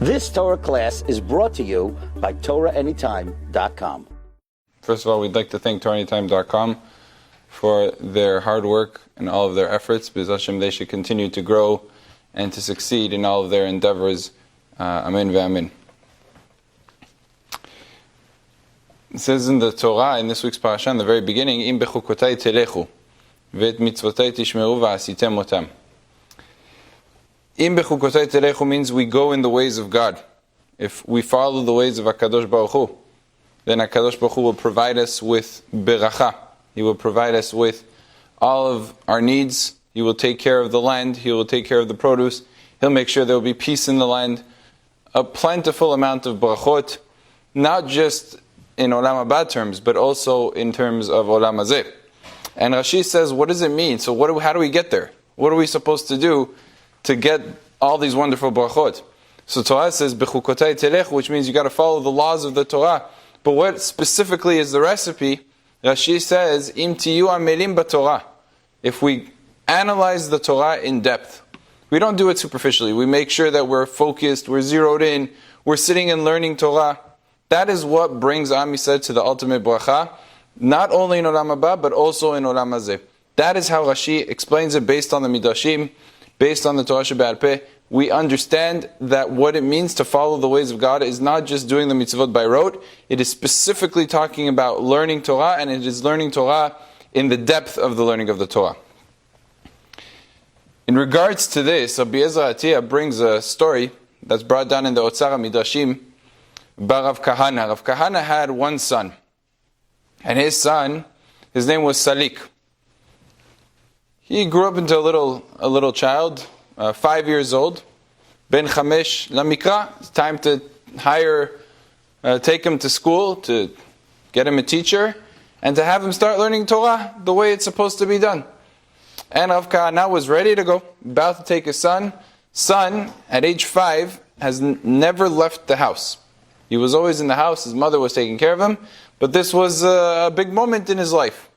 This Torah class is brought to you by TorahAnytime.com. First of all, we'd like to thank TorahAnytime.com for their hard work and all of their efforts. B'ez Hashem, they should continue to grow and to succeed in all of their endeavors. Amen ve'amen. It says in the Torah, in this week's Parashat, in the very beginning, Im Bechukotai telechu, ve'et mitzvotai tishmeru va'asitem otam. Im Bechukotai telechu means we go in the ways of God. If we follow the ways of HaKadosh Baruch Hu, then HaKadosh Baruch Hu will provide us with beracha. He will provide us with all of our needs. He will take care of the land. He will take care of the produce. He'll make sure there will be peace in the land. A plentiful amount of brachot, not just in Olam Haba terms, but also in terms of Olam Hazeh. And Rashi says, what does it mean? So how do we get there? What are we supposed to do to get all these wonderful brachot? So Torah says, Bechukotai telech, which means you got to follow the laws of the Torah. But what specifically is the recipe? Rashi says, Im tiyu amelim b'Torah. If we analyze the Torah in depth, we don't do it superficially. We make sure that we're focused, we're zeroed in, we're sitting and learning Torah. That is what brings Am Yisrael to the ultimate bracha, not only in Olam Haba, but also in Olam Hazeh. That is how Rashi explains it based on the Midrashim, based on the Torah Shebe'al Peh. We understand that what it means to follow the ways of God is not just doing the mitzvot by rote. It is specifically talking about learning Torah, and it is learning Torah in the depth of the learning of the Torah. In regards to this, Rabbi Ezra Atiyah brings a story that's brought down in the Otzar Midrashim by Rav Kahana. Rav Kahana had one son, and his son, his name was Salik. He grew up into a little child, 5 years old. Ben Chamesh Lamikra. It's time to take him to school, to get him a teacher, and to have him start learning Torah the way it's supposed to be done. And Rav Kahana was ready to go, about to take his son. Son, at age 5, has never left the house. He was always in the house, his mother was taking care of him, but this was a big moment in his life.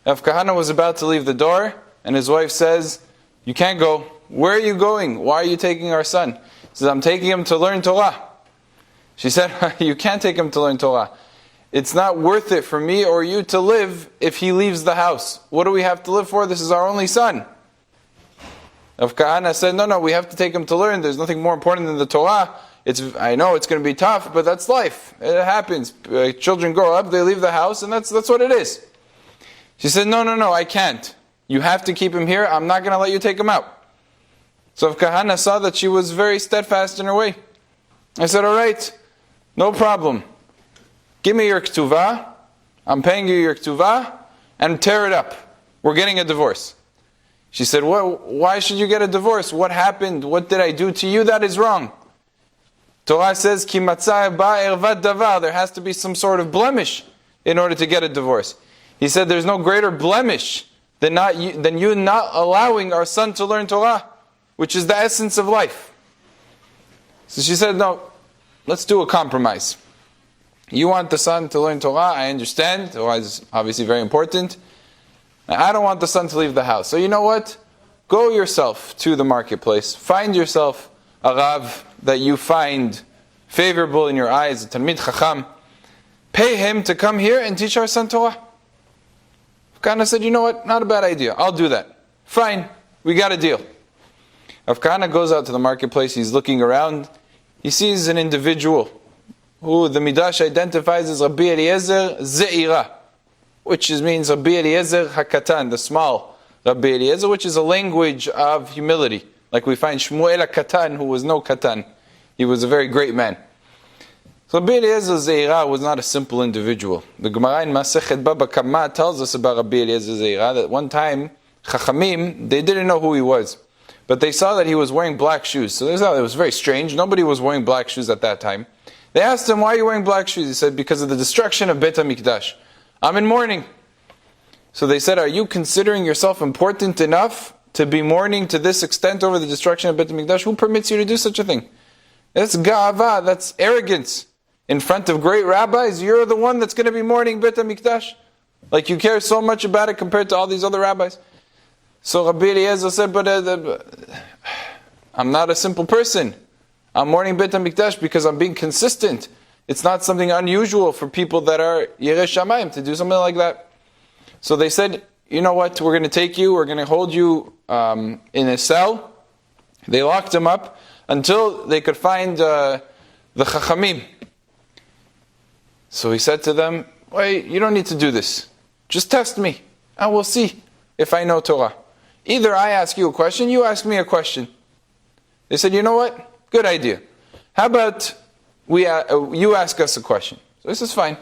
Rav Kahana was about to leave the door, and his wife says, "You can't go. Where are you going? Why are you taking our son?" He says, "I'm taking him to learn Torah." She said, "You can't take him to learn Torah. It's not worth it for me or you to live if he leaves the house. What do we have to live for? This is our only son." Rav Kahana said, No, we have to take him to learn. There's nothing more important than the Torah. I know it's going to be tough, but that's life. It happens. Children grow up, they leave the house, and that's what it is. She said, No, I can't. You have to keep him here. I'm not going to let you take him out. So Rav Kahana saw that she was very steadfast in her way. I said, all right, no problem. Give me your ketuvah. I'm paying you your ketuvah, and tear it up. We're getting a divorce. She said, why should you get a divorce? What happened? What did I do to you that is wrong? Torah says, Ki matzah ba ervat davar. There has to be some sort of blemish in order to get a divorce. He said, there's no greater blemish than you not allowing our son to learn Torah, which is the essence of life. So she said, no, let's do a compromise. You want the son to learn Torah, I understand. Torah is obviously very important. I don't want the son to leave the house. So you know what? Go yourself to the marketplace. Find yourself a Rav that you find favorable in your eyes, a Talmid Chacham. Pay him to come here and teach our son Torah. Kahana said, you know what? Not a bad idea. I'll do that. Fine. We got a deal. Rav Kahana goes out to the marketplace. He's looking around. He sees an individual who the Midrash identifies as Rabbi Eliezer Ze'ira, which means Rabbi Eliezer HaKatan, the small Rabbi Eliezer, which is a language of humility. Like we find Shmuel HaKatan, who was no Katan. He was a very great man. So Rabbi Eliezer Ze'ira was not a simple individual. The Gemara in Masechet Baba Kama tells us about Rabbi Eliezer Ze'ira that one time, Chachamim, they didn't know who he was. But they saw that he was wearing black shoes. So they thought it was very strange. Nobody was wearing black shoes at that time. They asked him, why are you wearing black shoes? He said, because of the destruction of Beit HaMikdash. I'm in mourning. So they said, are you considering yourself important enough to be mourning to this extent over the destruction of Beit HaMikdash? Who permits you to do such a thing? That's ga'ava, that's arrogance. In front of great rabbis, you're the one that's going to be mourning Beit HaMikdash? Like you care so much about it compared to all these other rabbis? So Rabbi Eliezer said, but I'm not a simple person. I'm mourning Beit HaMikdash because I'm being consistent. It's not something unusual for people that are Yirei Shamayim to do something like that. So they said, you know what, we're going to take you, we're going to hold you in a cell. They locked him up until they could find the Chachamim. So he said to them, wait, you don't need to do this. Just test me, and we'll see if I know Torah. Either I ask you a question, you ask me a question. They said, you know what? Good idea. How about you ask us a question? So this is fine.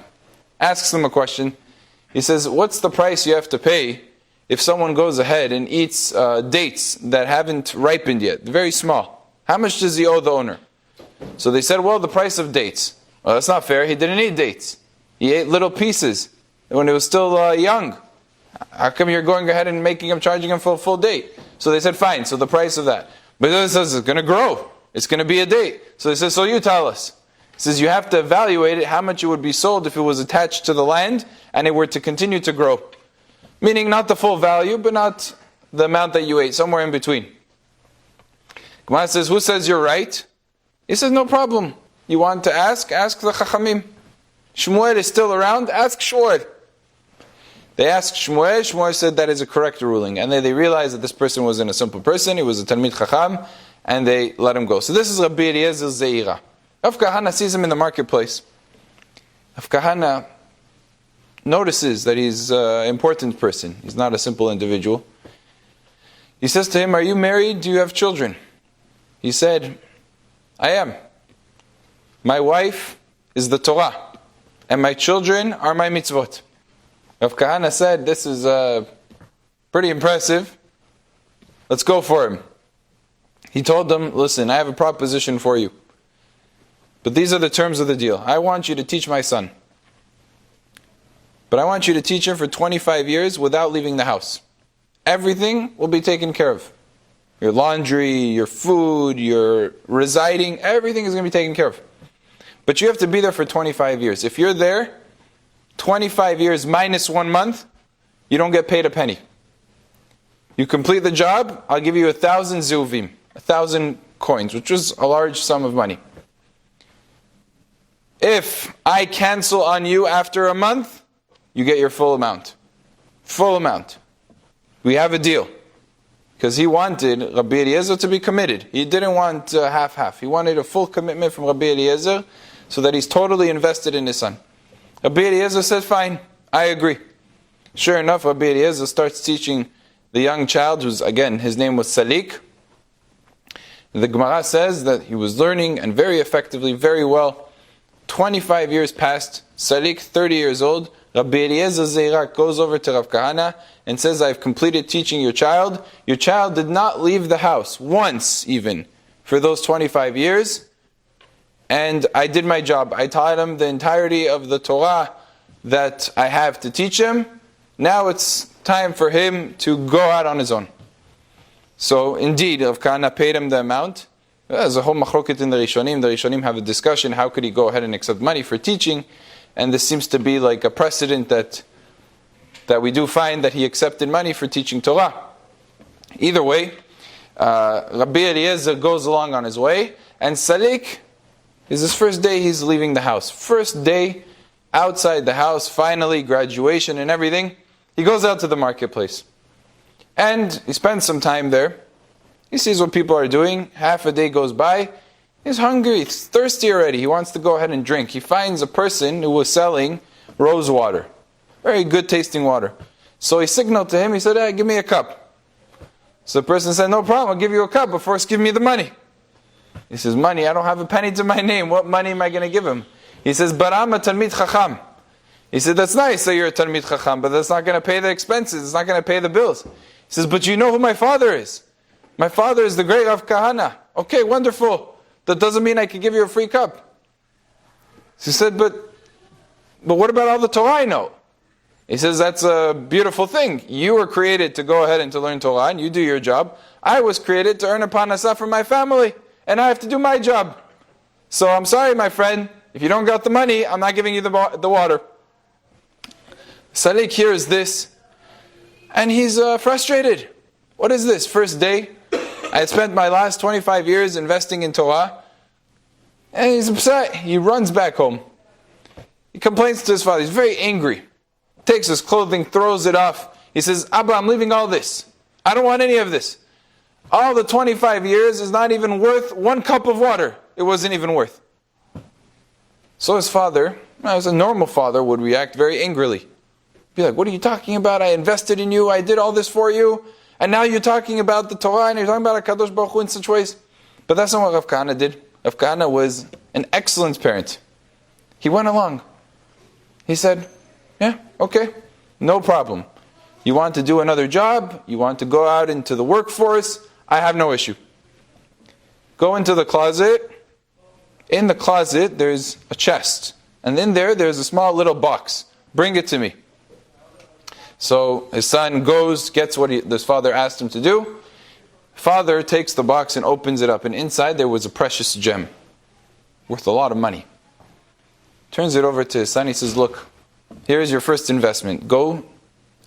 Asks them a question. He says, what's the price you have to pay if someone goes ahead and eats dates that haven't ripened yet? Very small. How much does he owe the owner? So they said, well, the price of dates. Well, that's not fair. He didn't eat dates. He ate little pieces when he was still young. How come you're going ahead and charging him for a full date? So they said, fine, so the price of that. But it says it's going to grow. It's going to be a date. So they said, so you tell us. He says, you have to evaluate it, how much it would be sold if it was attached to the land and it were to continue to grow. Meaning not the full value, but not the amount that you ate, somewhere in between. Gemara says, who says you're right? He says, no problem. You want to ask the Chachamim. Shmuel is still around, ask Shmuel. They asked Shmuel, Shmuel said that is a correct ruling. And then they realized that this person wasn't a simple person, he was a Talmid Chacham, and they let him go. So this is Rabbi Eliezer Zeira. Rav Kahana sees him in the marketplace. Rav Kahana notices that he's an important person. He's not a simple individual. He says to him, are you married? Do you have children? He said, I am. My wife is the Torah, and my children are my mitzvot. Rav Kahana said, this is pretty impressive. Let's go for him. He told them, listen, I have a proposition for you. But these are the terms of the deal. I want you to teach my son. But I want you to teach him for 25 years without leaving the house. Everything will be taken care of. Your laundry, your food, your residing, everything is going to be taken care of. But you have to be there for 25 years. If you're there, 25 years minus 1 month, you don't get paid a penny. You complete the job, I'll give you 1,000 zuvim, 1,000 coins, which is a large sum of money. If I cancel on you after a month, you get your full amount. Full amount. We have a deal. Because he wanted Rabbi Eliezer to be committed. He didn't want half-half. He wanted a full commitment from Rabbi Eliezer so that he's totally invested in his son. Rabbi Eliezer said, fine, I agree. Sure enough, Rabbi Eliezer starts teaching the young child, who's, again, his name was Salik. The Gemara says that he was learning, and very effectively, very well. 25 years passed, Salik, 30 years old. Rabbi Eliezer Zeira goes over to Rav Kahana and says, I've completed teaching your child. Your child did not leave the house, once even, for those 25 years. And I did my job. I taught him the entirety of the Torah that I have to teach him. Now it's time for him to go out on his own. So indeed, Rav Kahana paid him the amount. There's a whole machloket in the Rishonim. The Rishonim have a discussion, how could he go ahead and accept money for teaching? And this seems to be like a precedent that we do find that he accepted money for teaching Torah. Either way, Rabbi Eliezer goes along on his way, and Salik is his first day he's leaving the house. First day outside the house, finally, graduation and everything. He goes out to the marketplace. And he spends some time there. He sees what people are doing. Half a day goes by. He's hungry, he's thirsty already. He wants to go ahead and drink. He finds a person who was selling rose water. Very good tasting water. So he signaled to him, he said, hey, give me a cup. So the person said, no problem, I'll give you a cup, but first give me the money. He says, money? I don't have a penny to my name. What money am I going to give him? He says, but I'm a Talmid Chacham. He said, that's nice that you're a Talmid Chacham, but that's not going to pay the expenses. It's not going to pay the bills. He says, but you know who my father is. My father is the great Rav Kahana. Okay, wonderful. That doesn't mean I can give you a free cup. He said, but what about all the Torah I know? He says, that's a beautiful thing. You were created to go ahead and to learn Torah, and you do your job. I was created to earn a parnasah for my family, and I have to do my job. So I'm sorry, my friend. If you don't got the money, I'm not giving you the water. Salik hears this, and he's frustrated. What is this? First day? I had spent my last 25 years investing in Torah. And he's upset. He runs back home. He complains to his father. He's very angry. Takes his clothing, throws it off. He says, Abba, I'm leaving all this. I don't want any of this. All the 25 years is not even worth 1 cup of water. It wasn't even worth. So his father, as a normal father, would react very angrily. Be like, what are you talking about? I invested in you. I did all this for you. And now you're talking about the Torah and you're talking about HaKadosh Baruch Hu in such ways. But that's not what Rav Kahana did. Rav Kahana was an excellent parent. He went along. He said, yeah, okay, no problem. You want to do another job? You want to go out into the workforce? I have no issue. Go into the closet. In the closet, there's a chest. And in there's a small little box. Bring it to me. So his son goes, gets what his father asked him to do. Father takes the box and opens it up. And inside there was a precious gem. Worth a lot of money. Turns it over to his son. He says, look, here's your first investment. Go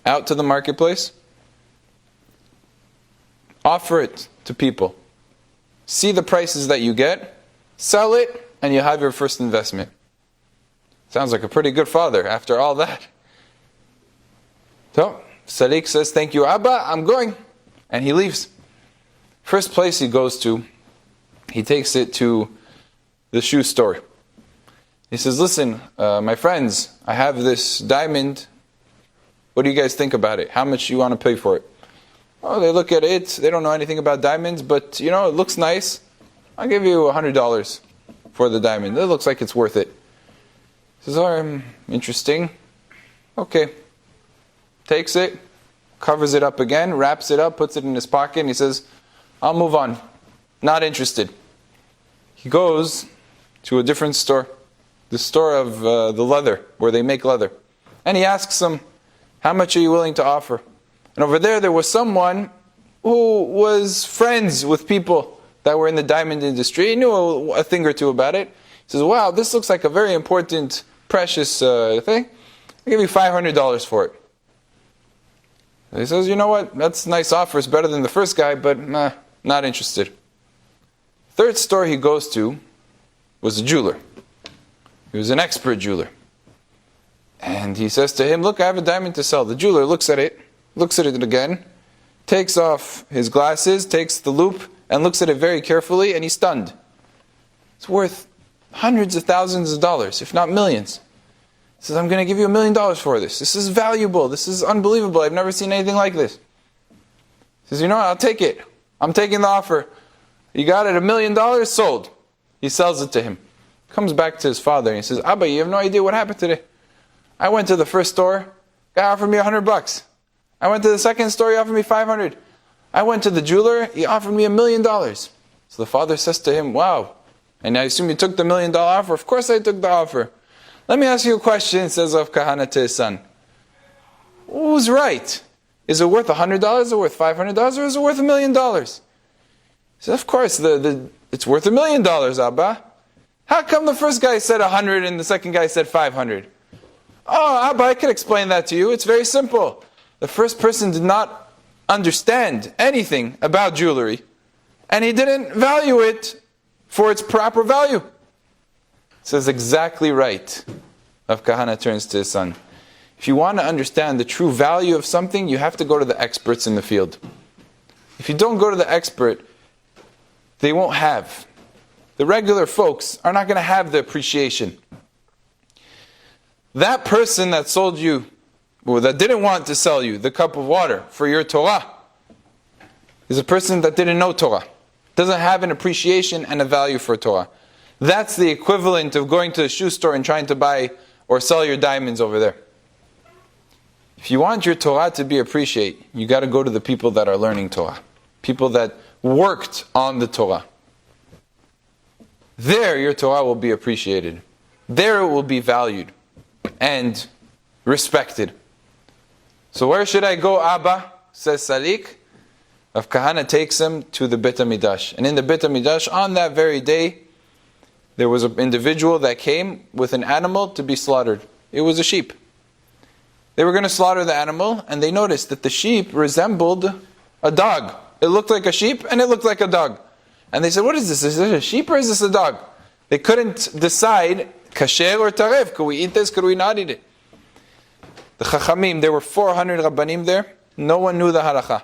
out to the marketplace. Offer it to people. See the prices that you get. Sell it, and you have your first investment. Sounds like a pretty good father after all that. So, Sadiq says, thank you, Abba, I'm going. And he leaves. First place he goes to, he takes it to the shoe store. He says, listen, my friends, I have this diamond. What do you guys think about it? How much do you want to pay for it? Oh, they look at it. They don't know anything about diamonds, but, it looks nice. I'll give you $100 for the diamond. It looks like it's worth it. He says, oh, interesting. Okay. Takes it, covers it up again, wraps it up, puts it in his pocket, and he says, I'll move on. Not interested. He goes to a different store. The store of the leather, where they make leather. And he asks them, how much are you willing to offer? And over there was someone who was friends with people that were in the diamond industry. He knew a thing or two about it. He says, wow, this looks like a very important, precious thing. I'll give you $500 for it. He says, you know what, that's a nice offer. It's better than the first guy, but not interested. Third store he goes to was a jeweler. He was an expert jeweler. And he says to him, look, I have a diamond to sell. The jeweler looks at it again, takes off his glasses, takes the loupe, and looks at it very carefully, and he's stunned. It's worth hundreds of thousands of dollars, if not millions. He says, I'm going to give you $1 million for this. This is valuable. This is unbelievable. I've never seen anything like this. He says, you know what? I'll take it. I'm taking the offer. You got it, $1 million, sold. He sells it to him. Comes back to his father and he says, Abba, you have no idea what happened today. I went to the first store. Guy offered me $100. I went to the second store. He offered me $500. I went to the jeweler. He offered me $1 million. So the father says to him, wow. And I assume you took the $1 million offer. Of course I took the offer. Let me ask you a question, says Rav Kahana to his son. Who's right? Is it worth $100? Is it worth $500? Or is it worth $1 million? He says, of course, it's worth $1 million, Abba. How come the first guy said 100 and the second guy said 500? Oh, Abba, I can explain that to you. It's very simple. The first person did not understand anything about jewelry, and he didn't value it for its proper value. Says exactly right. Rav Kahana turns to his son. If you want to understand the true value of something, you have to go to the experts in the field. If you don't go to the expert, they won't have. The regular folks are not going to have the appreciation. That person that sold you, or that didn't want to sell you the cup of water for your Torah, is a person that didn't know Torah. Doesn't have an appreciation and a value for Torah. That's the equivalent of going to a shoe store and trying to buy or sell your diamonds over there. If you want your Torah to be appreciated, you got to go to the people that are learning Torah. People that worked on the Torah. There your Torah will be appreciated. There it will be valued and respected. So where should I go, Abba? Says Salik. Rav Kahana takes him to the Beit HaMikdash. And in the Beit HaMikdash, on that very day, there was an individual that came with an animal to be slaughtered. It was a sheep. They were going to slaughter the animal, and they noticed that the sheep resembled a dog. It looked like a sheep, and it looked like a dog. And they said, what is this? Is this a sheep or is this a dog? They couldn't decide, kasher or taref, could we eat this, could we not eat it? The Chachamim, there were 400 Rabbanim there, no one knew the halacha.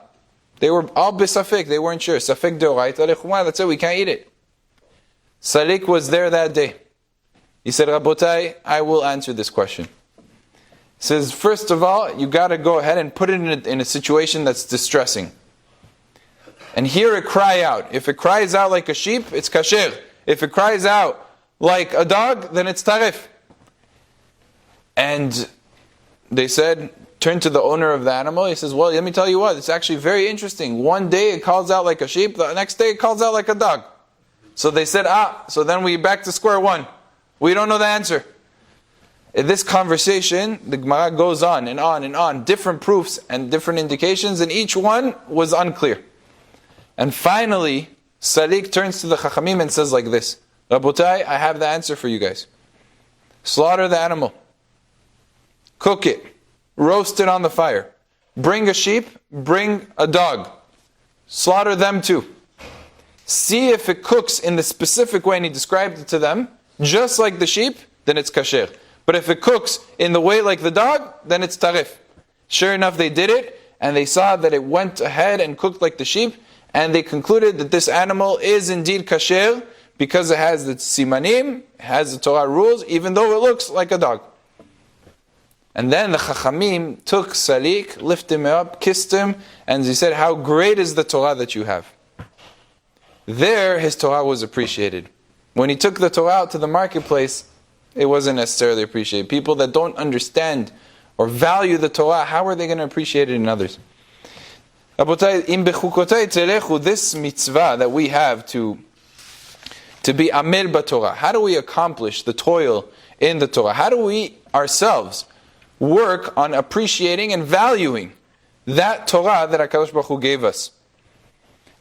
They were all bisafik, they weren't sure. Safik deoraita lechuma, that's it, we can't eat it. Salik was there that day. He said, Rabotai, I will answer this question. He says, first of all, you got to go ahead and put it in a situation that's distressing. And hear it cry out. If it cries out like a sheep, it's kasher. If it cries out like a dog, then it's tarif. And they said, turn to the owner of the animal. He says, well, let me tell you what, it's actually very interesting. One day it calls out like a sheep, the next day it calls out like a dog. So they said, so then we back to square one. We don't know the answer. In this conversation, the Gemara goes on and on and on, different proofs and different indications, and each one was unclear. And finally, Salik turns to the Chachamim and says like this, Rabotai, I have the answer for you guys. Slaughter the animal. Cook it. Roast it on the fire. Bring a sheep, bring a dog. Slaughter them too. See if it cooks in the specific way, and he described it to them, just like the sheep, then it's kasher. But if it cooks in the way like the dog, then it's tarif. Sure enough, they did it, and they saw that it went ahead and cooked like the sheep, and they concluded that this animal is indeed kasher, because it has the simanim, it has the Torah rules, even though it looks like a dog. And then the Chachamim took Salik, lifted him up, kissed him, and he said, how great is the Torah that you have. There, his Torah was appreciated. When he took the Torah out to the marketplace, it wasn't necessarily appreciated. People that don't understand or value the Torah, how are they going to appreciate it in others? In Bechukotai telechu, this mitzvah that we have to be amel b'Torah, how do we accomplish the toil in the Torah? How do we ourselves work on appreciating and valuing that Torah that HaKadosh Baruch Hu gave us?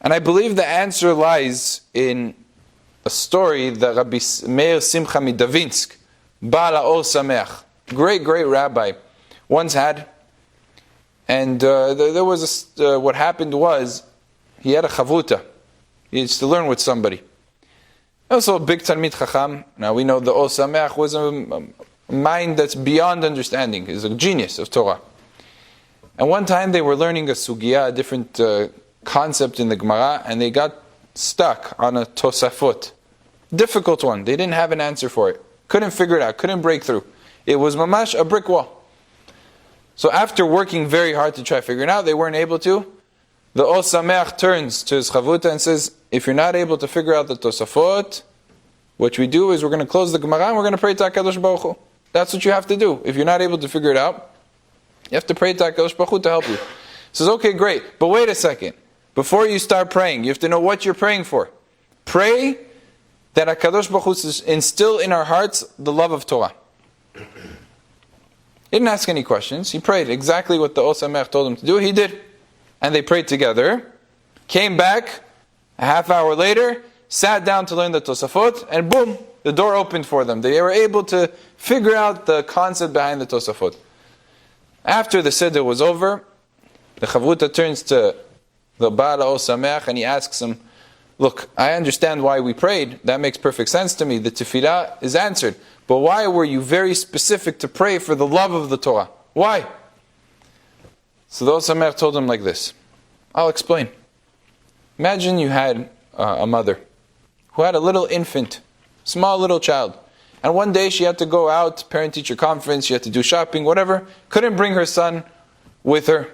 And I believe the answer lies in a story that Rabbi Meir Simcha Midavinsk, Baal HaOr Sameach, great rabbi, once had. And there was what happened was, he had a chavuta. He used to learn with somebody. Also a big Talmid Chacham. Now we know the Or Sameach was a mind that's beyond understanding. He's a genius of Torah. And one time they were learning a sugya, a different concept in the Gemara, and they got stuck on a Tosafot. Difficult one. They didn't have an answer for it. Couldn't figure it out. Couldn't break through. It was mamash a brick wall. So after working very hard to try to figure it out, they weren't able to. The Or Sameach turns to his chavuta and says, if you're not able to figure out the Tosafot, what we do is we're going to close the Gemara and we're going to pray to HaKadosh Baruch Hu. That's what you have to do. If you're not able to figure it out, you have to pray to HaKadosh Baruch Hu to help you. He says, okay, great. But wait a second. Before you start praying, you have to know what you're praying for. Pray that HaKadosh Baruch Hu instill in our hearts the love of Torah. He didn't ask any questions. He prayed exactly what the Or Sameach told him to do. He did. And they prayed together, came back a half hour later, sat down to learn the Tosafot, and boom, the door opened for them. They were able to figure out the concept behind the Tosafot. After the Seder was over, the Chavuta turns to the Baal HaOr Sameach and he asks him, look, I understand why we prayed. That makes perfect sense to me. The tefillah is answered. But why were you very specific to pray for the love of the Torah? Why? So the Or Sameach told him like this. I'll explain. Imagine you had a mother who had a little infant, small little child. And one day she had to go out, parent-teacher conference, she had to do shopping, whatever. Couldn't bring her son with her.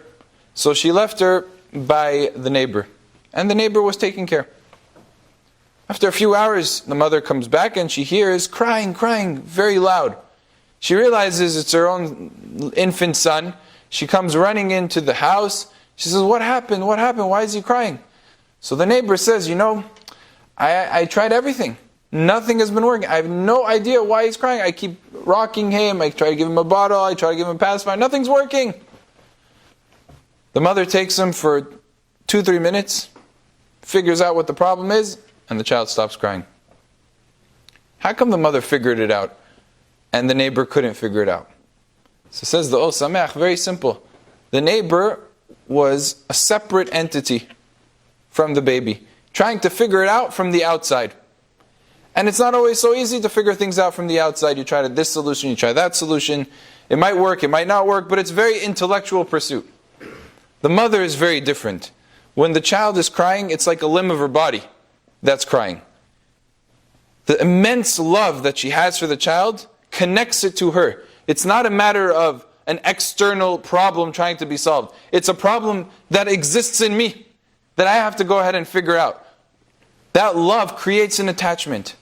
So she left her by the neighbor. And the neighbor was taking care. After a few hours, the mother comes back and she hears crying, very loud. She realizes it's her own infant son. She comes running into the house. She says, what happened? Why is he crying? So the neighbor says, I tried everything. Nothing has been working. I have no idea why he's crying. I keep rocking him. I try to give him a bottle. I try to give him a pacifier. Nothing's working. The mother takes him for 2-3 minutes, figures out what the problem is, and the child stops crying. How come the mother figured it out and the neighbor couldn't figure it out? So says the Or Sameach, very simple. The neighbor was a separate entity from the baby, trying to figure it out from the outside. And it's not always so easy to figure things out from the outside. You try this solution, you try that solution. It might work, it might not work, but it's a very intellectual pursuit. The mother is very different. When the child is crying, it's like a limb of her body that's crying. The immense love that she has for the child connects it to her. It's not a matter of an external problem trying to be solved. It's a problem that exists in me that I have to go ahead and figure out. That love creates an attachment.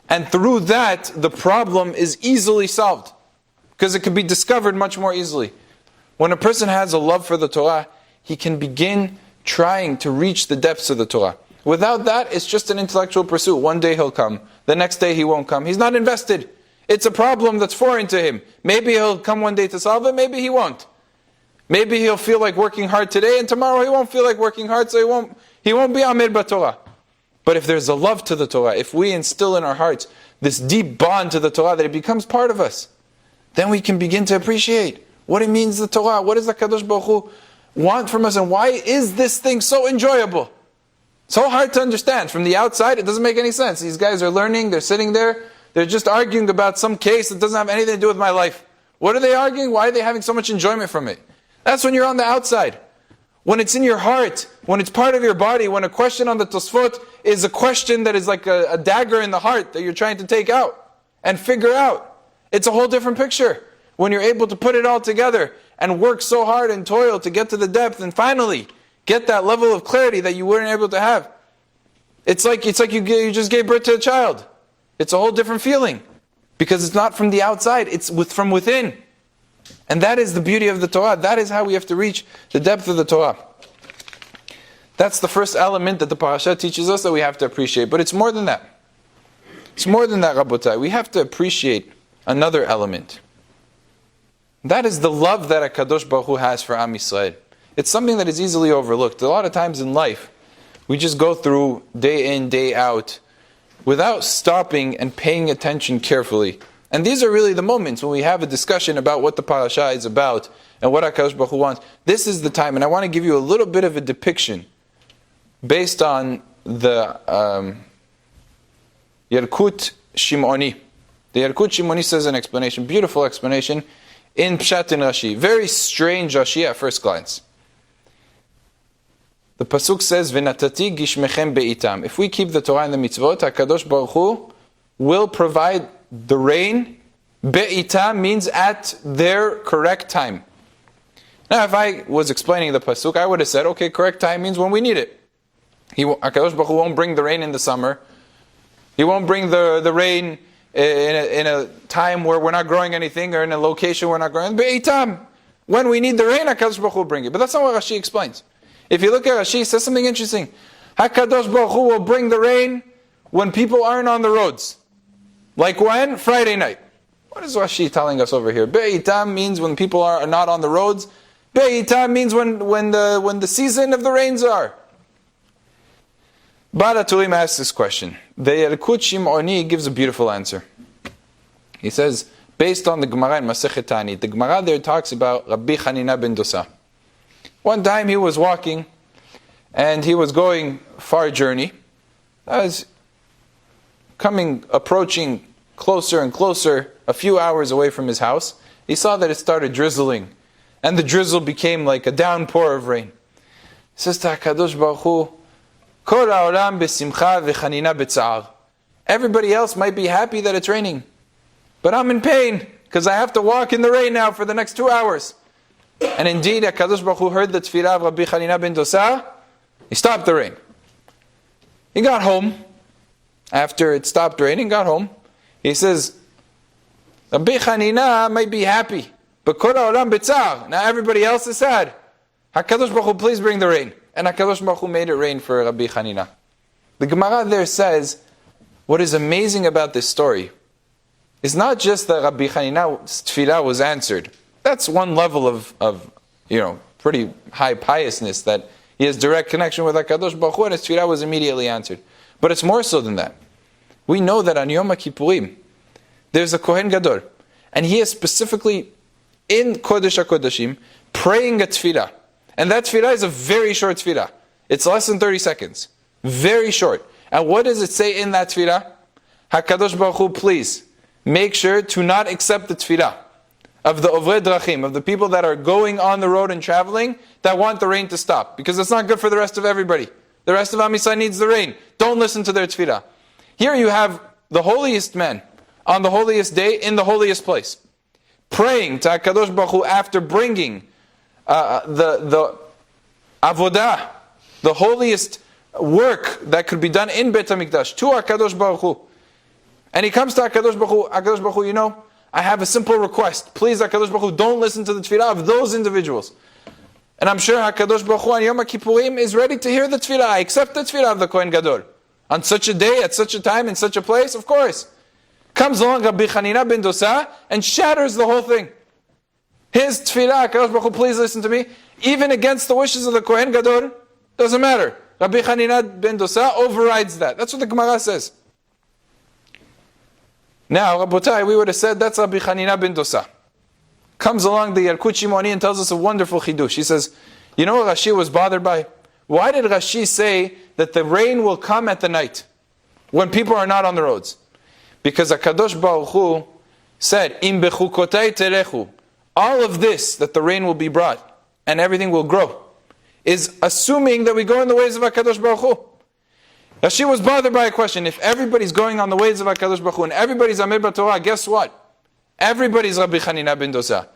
And through that, the problem is easily solved. Because it can be discovered much more easily. When a person has a love for the Torah, he can begin trying to reach the depths of the Torah. Without that, it's just an intellectual pursuit. One day he'll come, the next day he won't come. He's not invested. It's a problem that's foreign to him. Maybe he'll come one day to solve it, maybe he won't. Maybe he'll feel like working hard today, and tomorrow he won't feel like working hard, so he won't be Amir B'Torah. But if there's a love to the Torah, if we instill in our hearts this deep bond to the Torah, that it becomes part of us, then we can begin to appreciate what it means, the Torah. What does the Kadosh Baruch Hu want from us, and why is this thing so enjoyable? So hard to understand. From the outside, it doesn't make any sense. These guys are learning, they're sitting there, they're just arguing about some case that doesn't have anything to do with my life. What are they arguing? Why are they having so much enjoyment from it? That's when you're on the outside. When it's in your heart, when it's part of your body, when a question on the Tosfot is a question that is like a dagger in the heart that you're trying to take out and figure out. It's a whole different picture. When you're able to put it all together and work so hard and toil to get to the depth and finally get that level of clarity that you weren't able to have. It's like you just gave birth to a child. It's a whole different feeling. Because it's not from the outside, it's from within. And that is the beauty of the Torah. That is how we have to reach the depth of the Torah. That's the first element that the Parashat teaches us that we have to appreciate. But it's more than that. It's more than that, Rabotai. We have to appreciate another element. That is the love that HaKadosh Baruch Hu has for Am Yisrael. It's something that is easily overlooked. A lot of times in life, we just go through day in, day out, without stopping and paying attention carefully. And these are really the moments when we have a discussion about what the parasha is about and what HaKadosh Baruch Hu wants. This is the time, and I want to give you a little bit of a depiction based on the Yalkut Shimoni. The Yalkut Shimoni says an explanation, beautiful explanation, in Pshat and Rashi. Very strange Rashi at first glance. The Pasuk says, V'natati gishmechem be'itam. If we keep the Torah and the mitzvot, HaKadosh Baruch Hu will provide the rain. Be'itam means at their correct time. Now, if I was explaining the Pasuk, I would have said, okay, correct time means when we need it. HaKadosh Baruch Hu won't bring the rain in the summer. He won't bring the rain in a time where we're not growing anything, or in a location we're not growing. Be'itam. When we need the rain, HaKadosh Baruch Hu will bring it. But that's not what Rashi explains. If you look at Rashi, it says something interesting. HaKadosh Baruch Hu will bring the rain when people aren't on the roads. Like when? Friday night. What is Rashi telling us over here? Be'itam means when people are not on the roads. Be'itam means when the season of the rains are. Ba'al HaTurim asks this question. The Yalkut Shimoni gives a beautiful answer. He says, based on the Gemara in Masechet Ta'anit, the Gemara there talks about Rabbi Chanina ben Dosa. One time he was walking, and he was going far journey. As approaching closer and closer, a few hours away from his house, he saw that it started drizzling, and the drizzle became like a downpour of rain. He says to HaKadosh Baruch Hu, Kol ha'olam b'simcha v'chanina b'tza'ar. Everybody else might be happy that it's raining, but I'm in pain because I have to walk in the rain now for the next 2 hours. And indeed, HaKadosh Baruch Hu heard the tefillah of Rabbi Chanina ben Dosa. He stopped the rain. He got home. After it stopped raining, got home. He says, Rabbi Chanina might be happy, but Kol ha'olam b'tzar. Now everybody else is sad. HaKadosh Baruch Hu, please bring the rain. And HaKadosh Baruch Hu made it rain for Rabbi Chanina. The Gemara there says, what is amazing about this story is not just that Rabbi Chanina's tefillah was answered. That's one level of pretty high piousness, that he has direct connection with HaKadosh Baruch Hu and his tefillah was immediately answered. But it's more so than that. We know that on Yom HaKippurim, there's a Kohen Gadol, and he is specifically in Kodesh HaKodeshim praying a tefillah. And that tefillah is a very short tefillah. It's less than 30 seconds. Very short. And what does it say in that tefillah? HaKadosh Baruch Hu, please, make sure to not accept the tefillah of the Ovrei Drachim, of the people that are going on the road and traveling, that want the rain to stop. Because it's not good for the rest of everybody. The rest of Am Yisrael needs the rain. Don't listen to their tefillah. Here you have the holiest man, on the holiest day, in the holiest place, praying to HaKadosh Baruch Hu after bringing the avodah, the holiest work that could be done in Beit HaMikdash, to HaKadosh Baruch Hu. And he comes to HaKadosh Baruch Hu, you know, I have a simple request. Please, HaKadosh Baruch Hu, don't listen to the tefillah of those individuals. And I'm sure HaKadosh Baruch Hu on Yom HaKippurim is ready to hear the tefillah. I accept the tefillah of the Kohen Gadol. On such a day, at such a time, in such a place, of course. Comes along Rabbi Hanina ben Dosa and shatters the whole thing. His tefillah, HaKadosh Baruch Hu, please listen to me, even against the wishes of the Kohen Gadol, doesn't matter. Rabbi Hanina ben Dosa overrides that. That's what the Gemara says. Now, Rabotai, we would have said that's Rabbi Hanina ben Dosa. Comes along the Yalkut Shimoni and tells us a wonderful chidush. He says, you know what Rashi was bothered by? Why did Rashi say that the rain will come at the night when people are not on the roads? Because HaKadosh Baruch Hu said, Im Bechukotai telechu, all of this, that the rain will be brought and everything will grow, is assuming that we go in the ways of HaKadosh Baruch Hu. Rashi was bothered by a question. If everybody's going on the ways of HaKadosh Baruch Hu and everybody's Amir B'Torah, guess what? Everybody's Rabbi Hanina ben Dosa.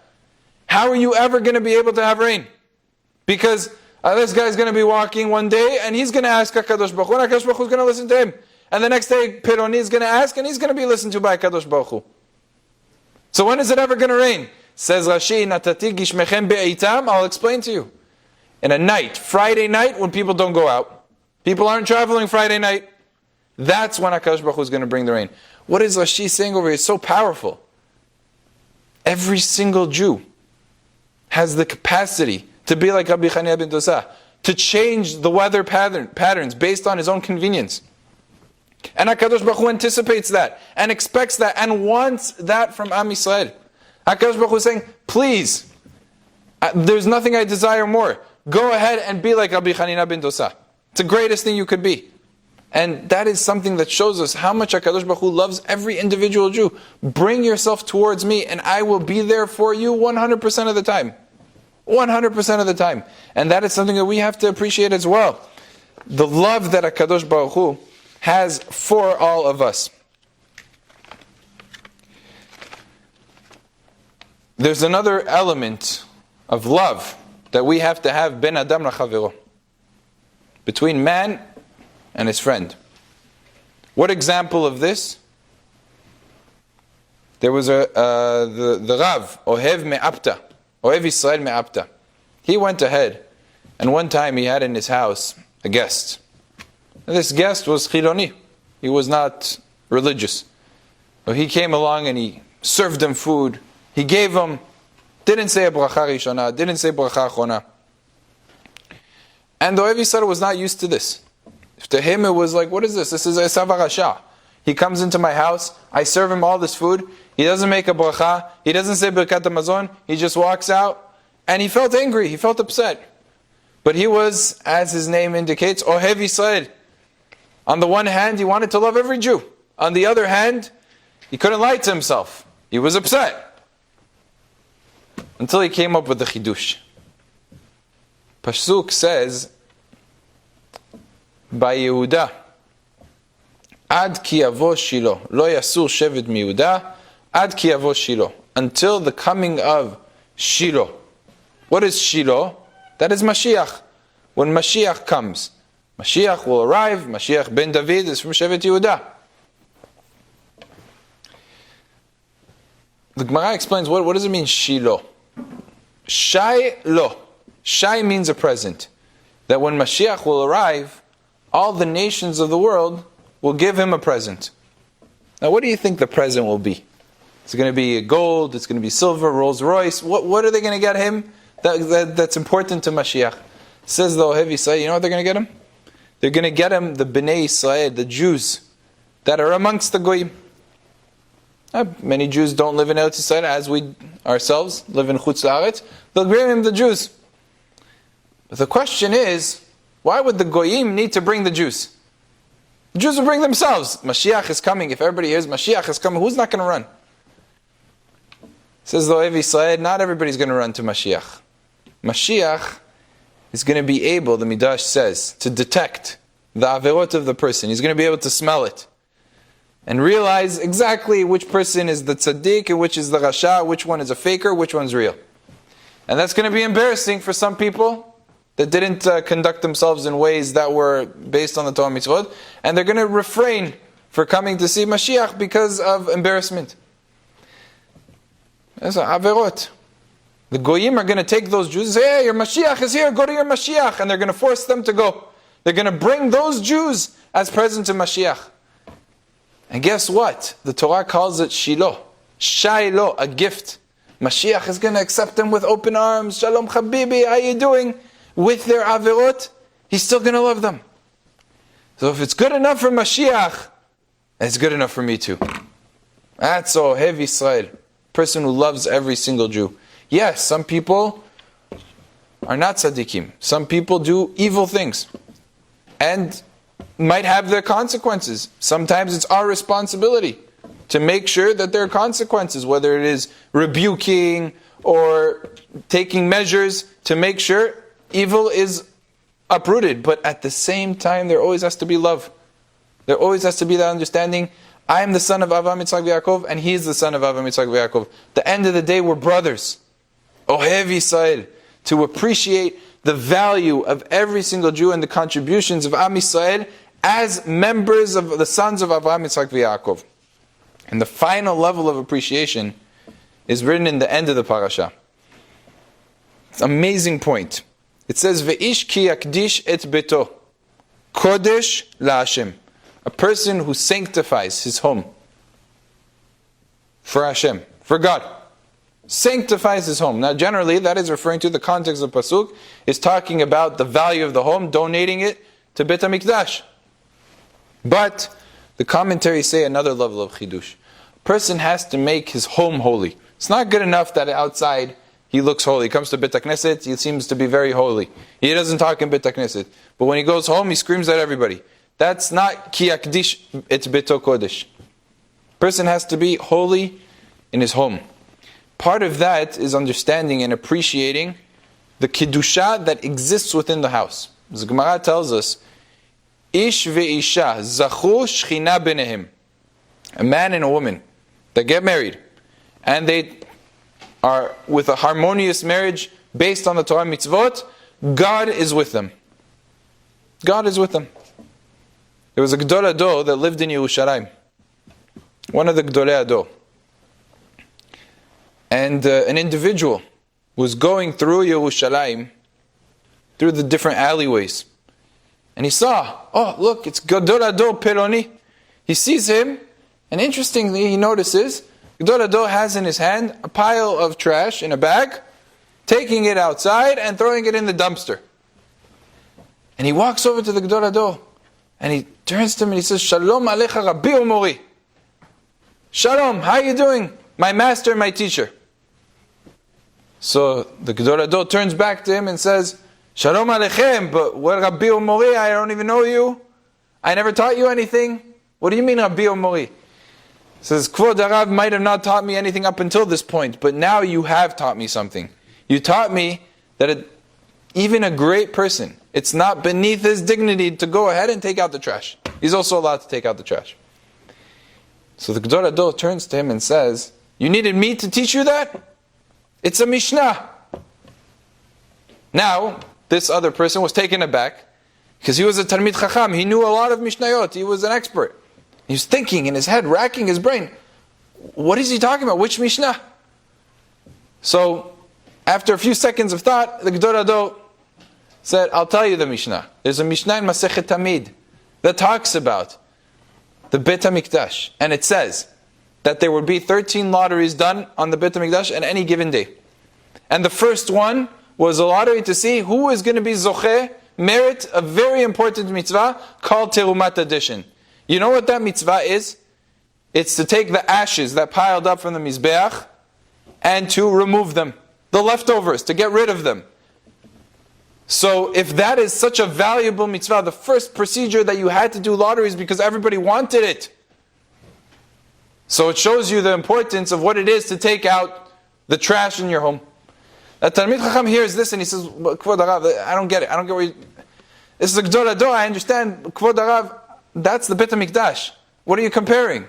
How are you ever going to be able to have rain? Because this guy's going to be walking one day and he's going to ask HaKadosh Baruch Hu, and HaKadosh Baruch Hu is going to listen to him. And the next day, Peroni is going to ask and he's going to be listened to by HaKadosh Baruch Hu. So when is it ever going to rain? Says Rashi, Natati gishmechem be'itam, I'll explain to you. In a night, Friday night, when people don't go out. People aren't traveling Friday night. That's when HaKadosh Baruch Hu is going to bring the rain. What is Rashi saying over here? It's so powerful. Every single Jew has the capacity to be like Rabbi Hanina ben Dosa, to change the weather patterns based on his own convenience. And HaKadosh Baruch Hu anticipates that, and expects that, and wants that from Am Yisrael. HaKadosh Baruch Hu is saying, please, there's nothing I desire more. Go ahead and be like Rabbi Hanina ben Dosa. It's the greatest thing you could be. And that is something that shows us how much HaKadosh Baruch Hu loves every individual Jew. Bring yourself towards me and I will be there for you 100% of the time. 100% of the time. And that is something that we have to appreciate as well. The love that HaKadosh Baruch Hu has for all of us. There's another element of love that we have to have ben adam lachavero, between man and his friend. What example of this? There was the Rav, Ohev Me'apta, Ohev Yisrael Me'apta. He went ahead, and one time he had in his house a guest. This guest was Chiloni. He was not religious. So he came along and he served him food. He gave him, didn't say a bracha rishona, didn't say bracha achona. And the Ohev Yisrael was not used to this. To him it was like, what is this? This is Esav HaRasha. He comes into my house, I serve him all this food, he doesn't make a bracha, he doesn't say Birkat HaMazon, he just walks out, and he felt angry, he felt upset. But he was, as his name indicates, Ohev Yisrael. On the one hand, he wanted to love every Jew. On the other hand, he couldn't lie to himself. He was upset. Until he came up with the Chidush. Pasuk says, by Yehuda, Ad ki yavo Shilo, lo yasur shevet miYehuda, ad ki yavo Shilo, until the coming of Shilo. What is Shilo? That is Mashiach. When Mashiach comes, Mashiach will arrive. Mashiach ben David is from Shevet Yehuda. The Gemara explains what does it mean Shilo? Shai lo. Shai means a present. That when Mashiach will arrive, all the nations of the world will give him a present. Now what do you think the present will be? It's going to be gold, it's going to be silver, Rolls Royce. What are they going to get him that's important to Mashiach? Says the Ohev Yisrael, you know what they're going to get him? They're going to get him the Bnei Yisrael, the Jews that are amongst the Goyim. Many Jews don't live in Eretz Yisrael as we ourselves live in Chutz La'aretz. They'll bring him the Jews. But the question is, why would the Goyim need to bring the Jews? The Jews will bring themselves. Mashiach is coming. If everybody hears Mashiach is coming, who's not going to run? Says the Ohev Yisrael, not everybody's going to run to Mashiach. Mashiach is going to be able, the Midrash says, to detect the averot of the person. He's going to be able to smell it and realize exactly which person is the tzaddik and which is the rasha, which one is a faker, which one's real. And that's going to be embarrassing for some people that didn't conduct themselves in ways that were based on the Torah mitzvot, and they're going to refrain for coming to see Mashiach because of embarrassment. That's averot. The goyim are going to take those Jews and say, hey, your Mashiach is here, go to your Mashiach, and they're going to force them to go. They're going to bring those Jews as presents to Mashiach. And guess what? The Torah calls it Shiloh. Shiloh, a gift. Mashiach is going to accept them with open arms. Shalom Habibi, how you doing? With their averot, he's still going to love them. So if it's good enough for Mashiach, it's good enough for me too. That's Ohev Yisrael, person who loves every single Jew. Yes, some people are not tzaddikim. Some people do evil things and might have their consequences. Sometimes it's our responsibility to make sure that there are consequences, whether it is rebuking or taking measures to make sure evil is uprooted. But at the same time, there always has to be love. There always has to be that understanding. I am the son of Avraham, Yitzchak, Yaakov, and he is the son of Avraham, Yitzchak, Yaakov. At the end of the day, we're brothers. Ohev Yisrael, to appreciate the value of every single Jew and the contributions of Am Yisrael as members of the sons of Avraham, Yitzchak, Yaakov. And the final level of appreciation is written in the end of the parasha. It's an amazing point. It says, Ve'ish ki yakdish et beto, kodesh la'Hashem. A person who sanctifies his home for Hashem, for God. Sanctifies his home. Now generally that is referring to the context of Pasuk, is talking about the value of the home, donating it to Beit HaMikdash. But the commentaries say another level of chidush. A person has to make his home holy. It's not good enough that outside he looks holy. He comes to Beit HaKnesset, he seems to be very holy. He doesn't talk in Beit HaKnesset. But when he goes home, he screams at everybody. That's not ki yakdish et beto kodesh. Person has to be holy in his home. Part of that is understanding and appreciating the kiddusha that exists within the house. As the Gemara tells us, Ish ve'isha zachu shchina benehem. A man and a woman that get married, and they are with a harmonious marriage based on the Torah mitzvot, God is with them. God is with them. There was a Gdol Ador that lived in Yerushalayim. One of the Gdolei Ador. And an individual was going through Yerushalayim, through the different alleyways. And he saw, oh look, it's Gdol Ador Peroni. He sees him, and interestingly he notices, Gdol Ador has in his hand a pile of trash in a bag, taking it outside and throwing it in the dumpster. And he walks over to the Gdol Ador, and he turns to him and he says, Shalom Alecha Rabbi Umori. Shalom, how are you doing? My master and my teacher. So the Gdol Ador turns back to him and says, Shalom Alechem, but what Rabbi Umori? I don't even know you. I never taught you anything. What do you mean Rabbi Umori? He says, Kvod Harav might have not taught me anything up until this point, but now you have taught me something. You taught me that even a great person, it's not beneath his dignity to go ahead and take out the trash. He's also allowed to take out the trash. So the Gdol Ador turns to him and says, you needed me to teach you that? It's a Mishnah. Now, this other person was taken aback because he was a Talmid Chacham. He knew a lot of Mishnayot. He was an expert. He was thinking in his head, racking his brain. What is he talking about? Which Mishnah? So, after a few seconds of thought, the Gdol Ador said, I'll tell you the Mishnah. There's a Mishnah in Masechet Tamid that talks about the Beit HaMikdash. And it says that there would be 13 lotteries done on the Beit HaMikdash at any given day. And the first one was a lottery to see who is going to be Zocheh, merit a very important mitzvah called Terumat Addition. You know what that mitzvah is? It's to take the ashes that piled up from the Mizbeach and to remove them. The leftovers, to get rid of them. So if that is such a valuable mitzvah, the first procedure that you had to do lotteries because everybody wanted it. So it shows you the importance of what it is to take out the trash in your home. A Talmid Chacham hears this and he says, Kvod Harav, I don't get it. I don't get where you... This is a Gdol Hador, I understand. Kvod Harav, that's the Beit HaMikdash. What are you comparing? He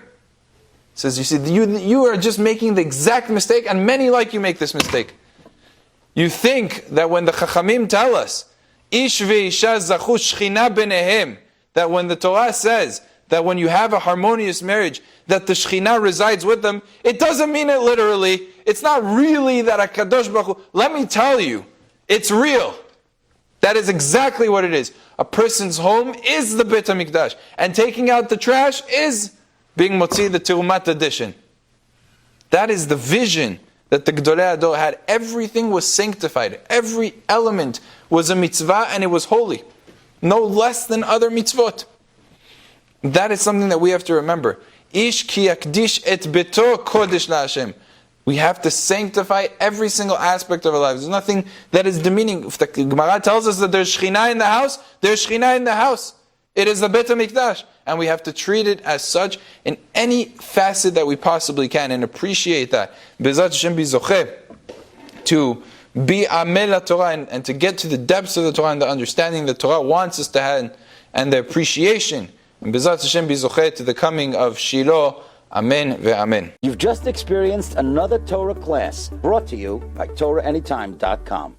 says, you see, you are just making the exact mistake, and many like you make this mistake. You think that when the Chachamim tell us, Ish ve'isha zachu shchina benehem, that when the Torah says that when you have a harmonious marriage, that the Shekhinah resides with them, it doesn't mean it literally. It's not really that HaKadosh Baruch Hu, let me tell you, it's real. That is exactly what it is. A person's home is the Beit HaMikdash, and taking out the trash is being Motzi the Terumat edition. That is the vision that the Gdolei Hador had. Everything was sanctified. Every element was a mitzvah and it was holy. No less than other mitzvot. That is something that we have to remember. Ish ki yakdish et beto kodesh laHashem. We have to sanctify every single aspect of our lives. There's nothing that is demeaning. If the Gemara tells us that there's Shekhinah in the house, there's Shekhinah in the house. It is the Beit HaMikdash. And we have to treat it as such in any facet that we possibly can and appreciate that. Bezat Hashem bizocheh to be amel Torah and to get to the depths of the Torah and the understanding the Torah wants us to have and the appreciation. And Bezat Hashem bizocheh to the coming of Shiloh. Amen ve'amen. You've just experienced another Torah class brought to you by TorahAnytime.com.